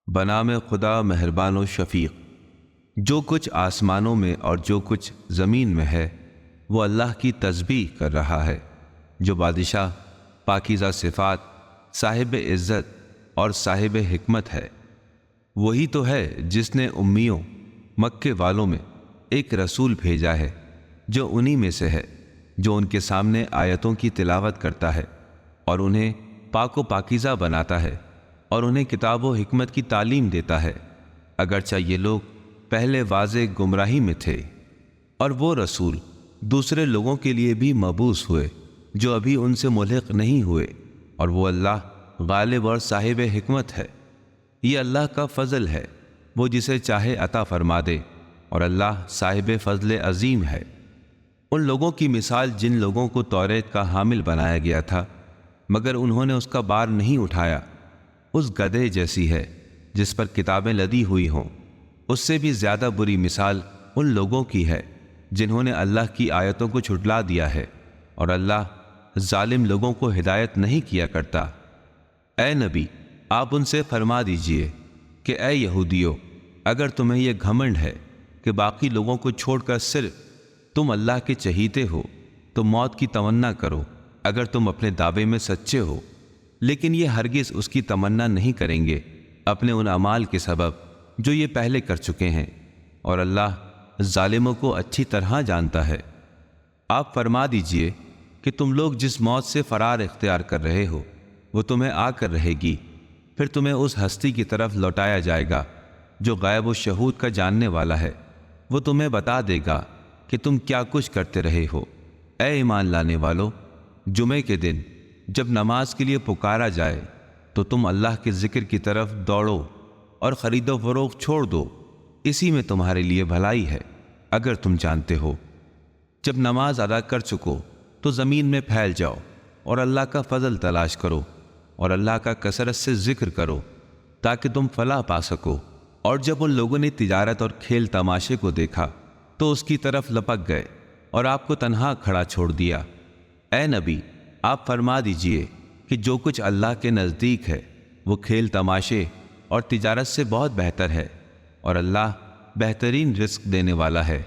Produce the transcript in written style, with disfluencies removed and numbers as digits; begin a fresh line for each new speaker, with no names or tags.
بنام خدا مہربان و شفیق۔ جو کچھ آسمانوں میں اور جو کچھ زمین میں ہے وہ اللہ کی تسبیح کر رہا ہے، جو بادشاہ پاکیزہ صفات، صاحب عزت اور صاحب حکمت ہے۔ وہی تو ہے جس نے امیوں مکے والوں میں ایک رسول بھیجا ہے جو انہی میں سے ہے، جو ان کے سامنے آیتوں کی تلاوت کرتا ہے اور انہیں پاک و پاکیزہ بناتا ہے اور انہیں کتاب و حکمت کی تعلیم دیتا ہے، اگرچہ یہ لوگ پہلے واضح گمراہی میں تھے۔ اور وہ رسول دوسرے لوگوں کے لیے بھی مبعوث ہوئے جو ابھی ان سے ملحق نہیں ہوئے، اور وہ اللہ غالب اور صاحب حکمت ہے۔ یہ اللہ کا فضل ہے، وہ جسے چاہے عطا فرما دے، اور اللہ صاحب فضل عظیم ہے۔ ان لوگوں کی مثال جن لوگوں کو توریت کا حامل بنایا گیا تھا مگر انہوں نے اس کا بار نہیں اٹھایا، اس گدھے جیسی ہے جس پر کتابیں لدی ہوئی ہوں۔ اس سے بھی زیادہ بری مثال ان لوگوں کی ہے جنہوں نے اللہ کی آیتوں کو جھٹلا دیا ہے، اور اللہ ظالم لوگوں کو ہدایت نہیں کیا کرتا۔ اے نبی، آپ ان سے فرما دیجئے کہ اے یہودیو، اگر تمہیں یہ گھمنڈ ہے کہ باقی لوگوں کو چھوڑ کر صرف تم اللہ کے چہیتے ہو تو موت کی تمنا کرو اگر تم اپنے دعوے میں سچے ہو، لیکن یہ ہرگز اس کی تمنا نہیں کریں گے اپنے ان اعمال کے سبب جو یہ پہلے کر چکے ہیں، اور اللہ ظالموں کو اچھی طرح جانتا ہے۔ آپ فرما دیجئے کہ تم لوگ جس موت سے فرار اختیار کر رہے ہو وہ تمہیں آ کر رہے گی، پھر تمہیں اس ہستی کی طرف لوٹایا جائے گا جو غیب و شہود کا جاننے والا ہے، وہ تمہیں بتا دے گا کہ تم کیا کچھ کرتے رہے ہو۔ اے ایمان لانے والو، جمعے کے دن جب نماز کے لیے پکارا جائے تو تم اللہ کے ذکر کی طرف دوڑو اور خرید و فروخت چھوڑ دو، اسی میں تمہارے لیے بھلائی ہے اگر تم جانتے ہو۔ جب نماز ادا کر چکو تو زمین میں پھیل جاؤ اور اللہ کا فضل تلاش کرو اور اللہ کا کثرت سے ذکر کرو تاکہ تم فلاح پا سکو۔ اور جب ان لوگوں نے تجارت اور کھیل تماشے کو دیکھا تو اس کی طرف لپک گئے اور آپ کو تنہا کھڑا چھوڑ دیا۔ اے نبی، آپ فرما دیجئے کہ جو کچھ اللہ کے نزدیک ہے وہ کھیل تماشے اور تجارت سے بہت بہتر ہے، اور اللہ بہترین رزق دینے والا ہے۔